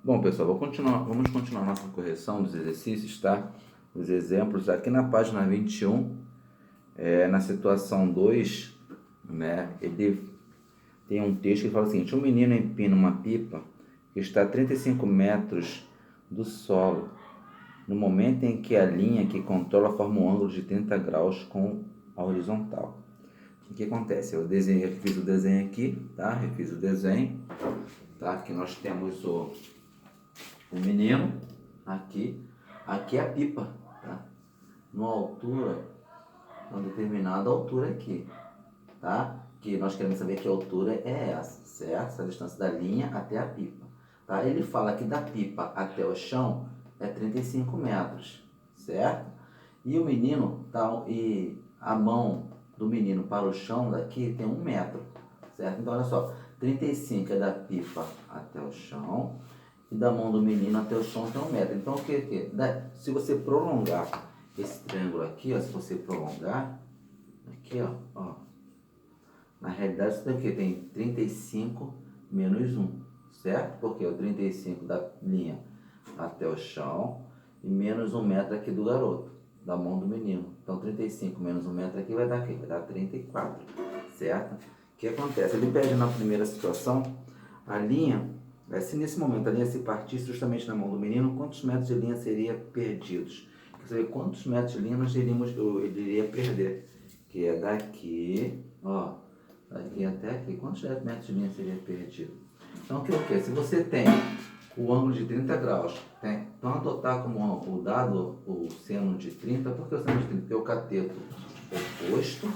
Bom, pessoal, vamos continuar nossa correção dos exercícios, tá? Os exemplos aqui na página 21, na situação 2, né? Ele tem um texto que fala o seguinte: um menino empina uma pipa que está a 35 metros do solo, no momento em que a linha que controla forma um ângulo de 30 graus com a horizontal. O que acontece? Eu fiz o desenho aqui, tá? Refiz o desenho, tá? Aqui nós temos o menino, aqui é a pipa, tá? Numa altura, uma determinada altura aqui, tá? Que nós queremos saber que altura é essa, certo? Essa distância da linha até a pipa, tá? Ele fala que da pipa até o chão é 35 metros, certo? E o menino, e a mão do menino para o chão daqui tem 1 metro, certo? Então, olha só, 35 é da pipa até o chão, e da mão do menino até o chão tem 1 metro. Então, se você prolongar esse triângulo aqui, ó, se você prolongar, aqui, ó, na realidade isso daqui tem 35 menos 1, certo? Porque o 35 da linha até o chão e menos 1 metro aqui do garoto, da mão do menino. Então, 35 menos 1 metro aqui vai dar o quê? Vai dar 34, certo? O que acontece? Ele pede na primeira situação, a linha, se nesse momento a linha se partisse justamente na mão do menino, quantos metros de linha seria perdidos? Quer saber quantos metros de linha ele iria perder? Que é daqui, ó, daqui até aqui. Quantos metros de linha seria perdido? Então, o que? Se você tem o ângulo de 30 graus, então adotar como o dado o seno de 30, por que o seno de 30? Porque é o cateto oposto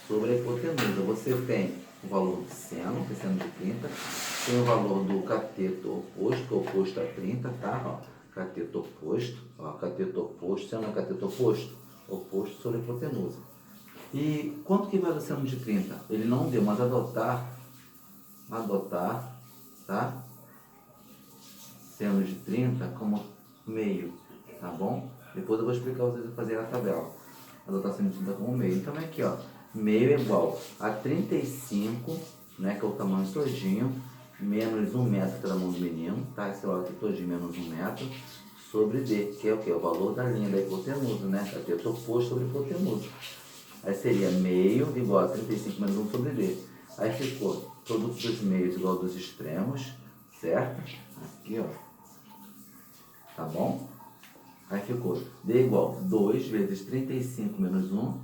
sobre a hipotenusa. Você tem o valor do seno, que é seno de 30, tem o valor do cateto oposto, que é oposto a 30, tá? Ó, cateto oposto, seno é cateto oposto, oposto sobre a hipotenusa. E quanto que vai do seno de 30? Ele não deu, mas adotar, tá? Seno de 30 como meio, tá bom? Depois eu vou explicar vocês a fazer a tabela. Adotar seno de 30 como meio. Então, aqui, ó, meio é igual a 35, né, que é o tamanho todinho, menos 1 metro que é da mão do menino, tá? Esse valor aqui todinho menos 1 metro, sobre D, que é o que? O valor da linha da hipotenusa, né? Cateto oposto sobre hipotenusa. Aí seria meio igual a 35 menos 1 sobre D. Aí ficou produto dos meios igual dos extremos, certo? Aqui, ó. Tá bom? Aí ficou D igual 2 vezes 35 menos 1,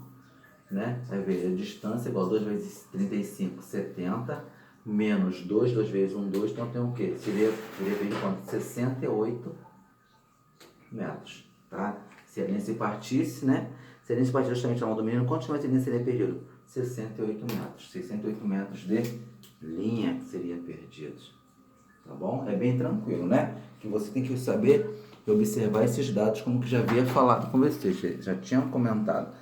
né? Aí veio a distância igual a 2 vezes 35, 70, menos 2 vezes 1, 2, então tem o quê? Seria vir quanto? 68 metros, tá? Se a linha se partisse, né? Se a linha se partisse justamente na mão do menino, quantos metros de linha seria perdido? 68 metros. 68 metros de linha que seria perdidos. Tá bom? É bem tranquilo, né? Que você tem que saber e observar esses dados, como que já havia falado com vocês. Já tinham comentado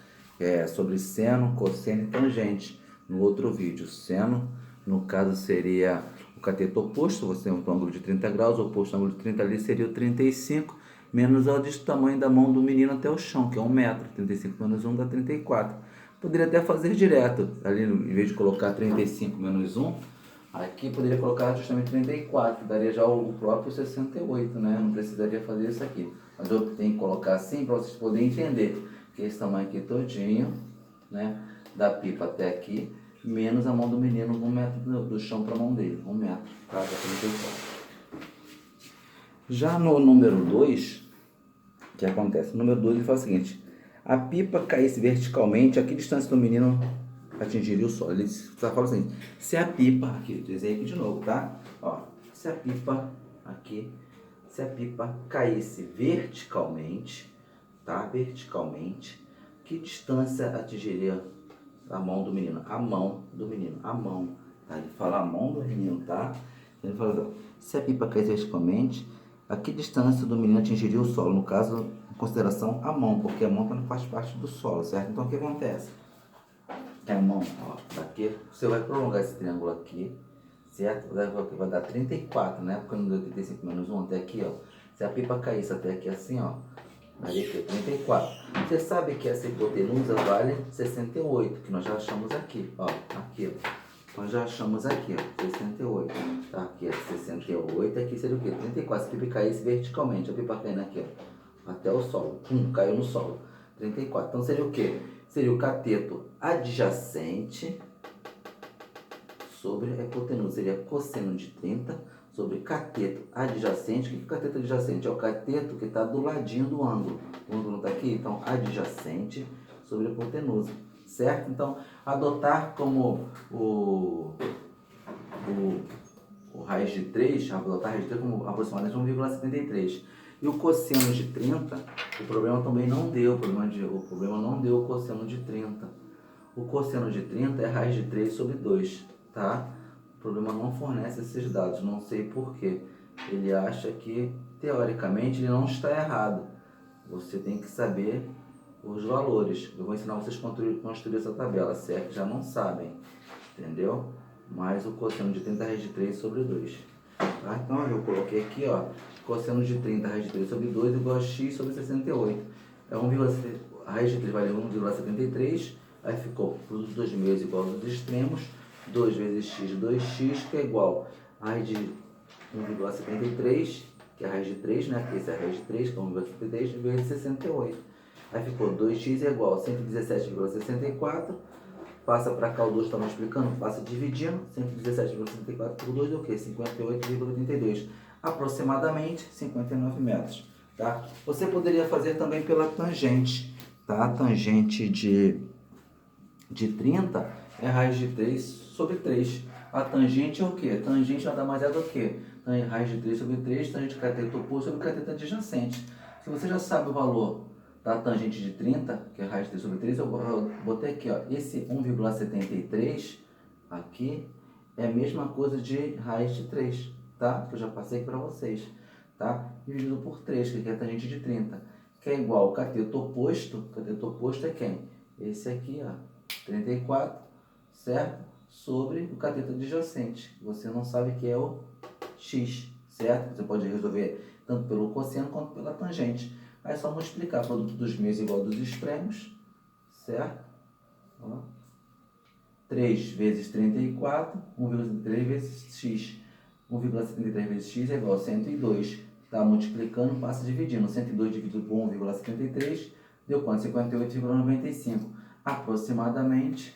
sobre seno, cosseno e tangente no outro vídeo. Seno, no caso, seria o cateto oposto. Você tem um ângulo de 30 graus, o oposto ao ângulo de 30 ali seria o 35, menos o tamanho da mão do menino até o chão, que é 1 metro. 35 menos 1 dá 34. Poderia até fazer direto, ali em vez de colocar 35 menos 1, aqui poderia colocar justamente 34, daria já o próprio 68, né? Não precisaria fazer isso aqui. Mas eu tenho que colocar assim para vocês poderem entender que esse tamanho aqui todinho, né? Da pipa até aqui, menos a mão do menino, 1 metro do chão para a mão dele, 1 metro, tá? 34. Já no número 2, o que acontece? No número 2 ele fala o seguinte: a pipa caísse verticalmente, a que distância do menino atingiria o solo? Ele fala o seguinte: se a pipa, aqui, desenhei aqui de novo, tá? Ó, se a pipa caísse verticalmente, tá? Verticalmente, que distância atingiria a mão do menino? A mão, tá? Ele fala a mão do menino, tá? Ele fala, se a pipa caísse verticalmente, a que distância do menino atingiria o solo? No caso, em consideração a mão, porque a mão não faz parte do solo, certo? Então, o que acontece? A mão, ó, daqui, você vai prolongar esse triângulo aqui, certo? Vai dar 34, né? Porque não deu 35 menos 1 até aqui, ó. Se a pipa caísse até aqui assim, ó, daria aqui 34. Você sabe que essa hipotenusa vale 68, que nós já achamos aqui, ó. Aqui, ó. Nós já achamos aqui, ó, 68. Tá? Aqui é 68, aqui seria o quê? 34. Se a pipa caísse verticalmente, a pipa caindo aqui, ó, até o solo. Caiu no solo. 34. Então seria o quê? Seria o cateto adjacente sobre a hipotenusa. Seria cosseno de 30 sobre cateto adjacente. O que é o cateto adjacente? É o cateto que está do ladinho do ângulo. O ângulo está aqui, então adjacente sobre a hipotenusa. Certo? Então, adotar como o raiz de 3, adotar a raiz de 3 como aproximadamente 1,73. E o cosseno de 30, o problema também não deu, o problema não deu o cosseno de 30. O cosseno de 30 é raiz de 3 sobre 2, tá? O problema não fornece esses dados, não sei porquê. Ele acha que, teoricamente, ele não está errado. Você tem que saber os valores. Eu vou ensinar vocês a construir essa tabela, certo? Já não sabem, entendeu? Mas o cosseno de 30 é raiz de 3 sobre 2. Tá? Então eu coloquei aqui, ó, cosseno de 30 raiz de 3 sobre 2 igual a x sobre 68. É a raiz de 3 vale 1,73, aí ficou para os dois meios igual aos extremos, 2 vezes x, 2x, que é igual a raiz de 1,73, que é a raiz de 3, né? Que esse é a raiz de 3, que é 1,73, vezes 68. Aí ficou 2x é igual a 117,64. Passa para cá, o 2 está multiplicando, passa dividindo. 117,64 por 2 é o quê? 58,82. Aproximadamente 59 metros. Tá? Você poderia fazer também pela tangente. Tá? Tangente de 30 é raiz de 3 sobre 3. A tangente é o quê? Tangente nada mais é do que raiz de 3 sobre 3, tangente cateto oposto sobre cateto adjacente. Se você já sabe o valor da tangente de 30, que é raiz de 3 sobre 3, eu botei aqui, ó, esse 1,73 aqui é a mesma coisa de raiz de 3, tá? Que eu já passei para vocês, tá? Dividido por 3, que é a tangente de 30, que é igual ao cateto oposto é quem? Esse aqui, ó, 34, certo? Sobre o cateto adjacente, você não sabe que é o x, certo? Você pode resolver tanto pelo cosseno quanto pela tangente. Aí é só multiplicar produto dos meios igual dos extremos, certo? Ó. 3 vezes 34, 1,73 vezes x. 1,73 vezes x é igual a 102. Está multiplicando, passa dividindo. 102 dividido por 1,73 deu quanto? 58,95. Aproximadamente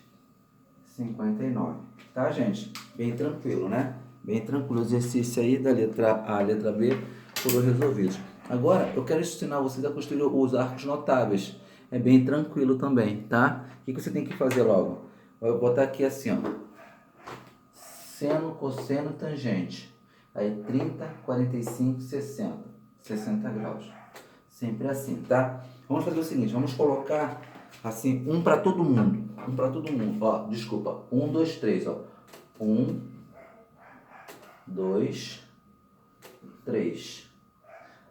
59. Tá, gente? Bem tranquilo, né? Bem tranquilo. O exercício aí da letra A, letra B foram resolvidos. Agora, eu quero ensinar vocês a construir os arcos notáveis. É bem tranquilo também, tá? O que você tem que fazer logo? Eu vou botar aqui assim, ó. Seno, cosseno, tangente. Aí 30, 45, 60. 60 graus. Sempre assim, tá? Vamos fazer o seguinte, vamos colocar assim, um para todo mundo. Um para todo mundo. Ó, desculpa. 1, 2, 3, ó. 1, 2, 3.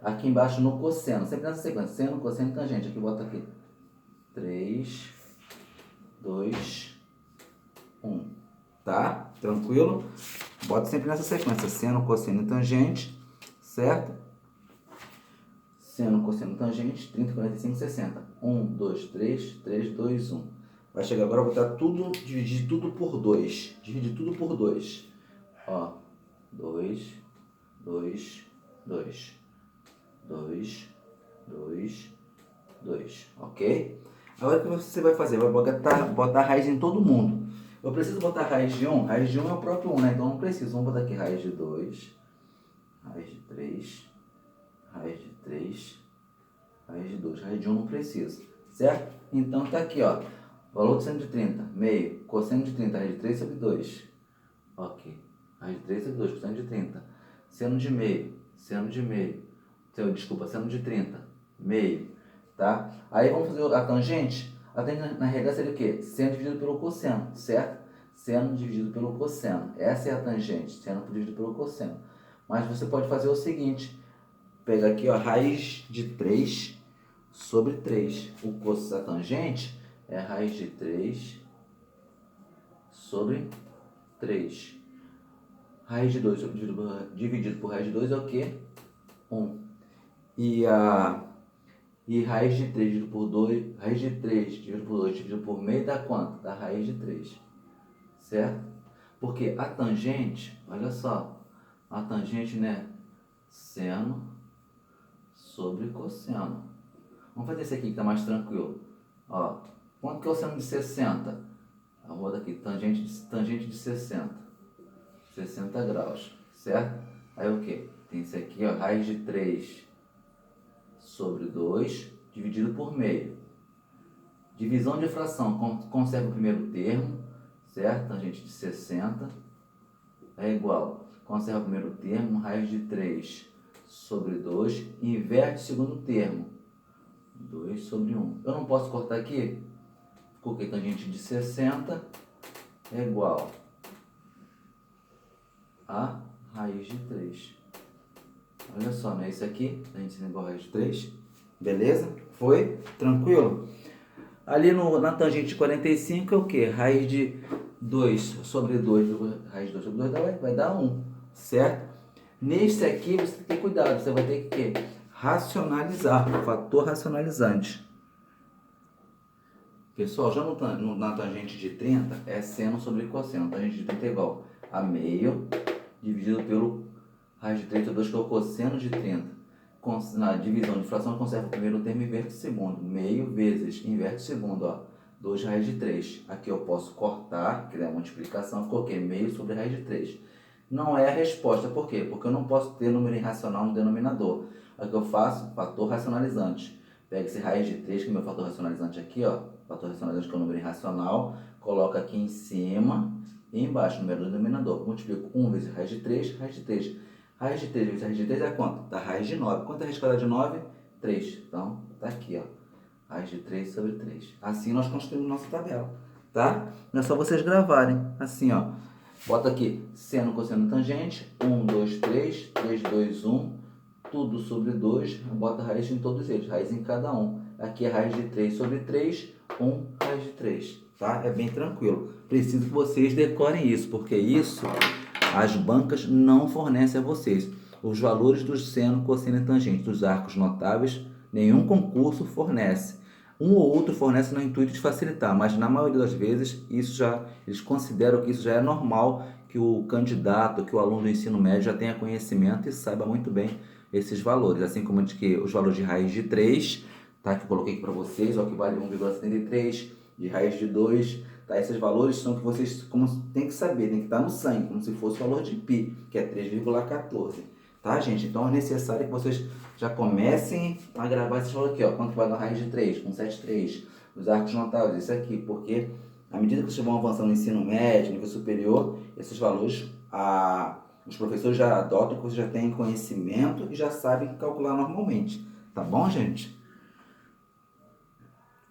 Aqui embaixo no cosseno, sempre nessa sequência, seno, cosseno e tangente. Aqui bota aqui 3, 2, 1. Tá? Tranquilo? Bota sempre nessa sequência, seno, cosseno e tangente, certo? Seno, cosseno, tangente, 30, 45, 60. 1, 2, 3, 3, 2, 1. Vai chegar agora, botar tudo, dividir tudo por 2. Dividir tudo por 2. Ó, 2, 2, 2. 2, 2, 2, ok? Agora o que você vai fazer? Vai botar raiz em todo mundo. Eu preciso botar raiz de 1? Raiz de 1 é o próprio 1, né? Então não preciso. Vamos botar aqui raiz de 2, raiz de 3, raiz de 3, raiz de 2. Raiz de 1 não preciso, certo? Então tá aqui, ó. Valor de seno de 30, meio. Cosseno de 30, raiz de 3 sobre 2. Ok. Raiz de 3 sobre 2, cosseno de 30. Seno de meio, seno de meio. Desculpa, seno de 30, meio, tá? Aí vamos fazer a tangente. A tangente na realidade seria o quê? Seno dividido pelo cosseno, certo? Seno dividido pelo cosseno. Essa é a tangente, seno dividido pelo cosseno. Mas você pode fazer o seguinte, pegar aqui, ó, raiz de 3 sobre 3. A tangente é raiz de 3 sobre 3. Raiz de 2 dividido por raiz de 2 é o quê? 1. E raiz de 3 dividido por 2, raiz de 3 dividido por 2 dividido por meio dá quanto? Dá raiz de 3, certo? Porque a tangente, olha só, a tangente, né, seno sobre cosseno. Vamos fazer esse aqui que tá mais tranquilo. Ó, quanto que é o seno de 60? A roda aqui, tangente de 60. 60 graus, certo? Aí o que? Tem esse aqui, ó, raiz de 3 sobre 2 dividido por meio. Divisão de fração, conserva o primeiro termo, certo? Tangente de 60 é igual, conserva o primeiro termo, raiz de 3 sobre 2, inverte o segundo termo, 2 sobre 1. Eu não posso cortar aqui? Porque tangente de 60 é igual a raiz de 3. Olha só, não é isso aqui? Tangente é igual a raiz de 3. Beleza? Foi? Tranquilo? Ali na tangente de 45 é o que? Raiz de 2 sobre 2, raiz de 2 sobre 2 vai dar 1, certo? Nesse aqui você tem que ter cuidado, você vai ter que racionalizar, fator racionalizante. Pessoal, já na tangente de 30 é seno sobre cosseno. Tangente de 30 é igual a meio dividido pelo raiz de 3 sobre 2, que é o cosseno de 30. Na divisão de fração, conserva o primeiro termo e inverte o segundo. Meio vezes inverte o segundo, ó, 2 raiz de 3. Aqui eu posso cortar, criar a multiplicação, ficou o quê? Meio sobre raiz de 3. Não é a resposta, por quê? Porque eu não posso ter número irracional no denominador. O que eu faço? Fator racionalizante. Pega esse raiz de 3, que é o meu fator racionalizante aqui, ó. Fator racionalizante que é o número irracional. Coloca aqui em cima e embaixo, número do denominador. Multiplico 1 vezes raiz de 3, raiz de 3. Raiz de 3 vezes raiz de 3 é quanto? Dá raiz de 9. Quanto é a raiz quadrada de 9? 3. Então, tá aqui, ó. Raiz de 3 sobre 3. Assim nós construímos nossa tabela, tá? Não é só vocês gravarem. Assim, ó. Bota aqui seno, cosseno, tangente. 1, 2, 3. 3, 2, 1. Tudo sobre 2. Bota raiz em todos eles. Raiz em cada um. Aqui é raiz de 3 sobre 3. 1, raiz de 3. Tá? É bem tranquilo. Preciso que vocês decorem isso, porque isso as bancas não fornecem a vocês. Os valores do seno, cosseno e tangente dos arcos notáveis, nenhum concurso fornece. Um ou outro fornece no intuito de facilitar, mas na maioria das vezes eles consideram que isso já é normal, que o candidato, que o aluno do ensino médio já tenha conhecimento e saiba muito bem esses valores. Assim como que os valores de raiz de 3, tá, que eu coloquei aqui para vocês, ó, que vale 1,73, de raiz de 2, tá? Esses valores são que vocês tem que saber, tem que estar no sangue, como se fosse o valor de π, que é 3,14. Tá, gente? Então é necessário que vocês já comecem a gravar esses valores aqui, ó. Quanto vai dar raiz de 3? 173. Os arcos notáveis, isso aqui, porque à medida que vocês vão avançando no ensino médio, nível superior, esses valores, os professores já adotam, que vocês já têm conhecimento e já sabem calcular normalmente. Tá bom, gente?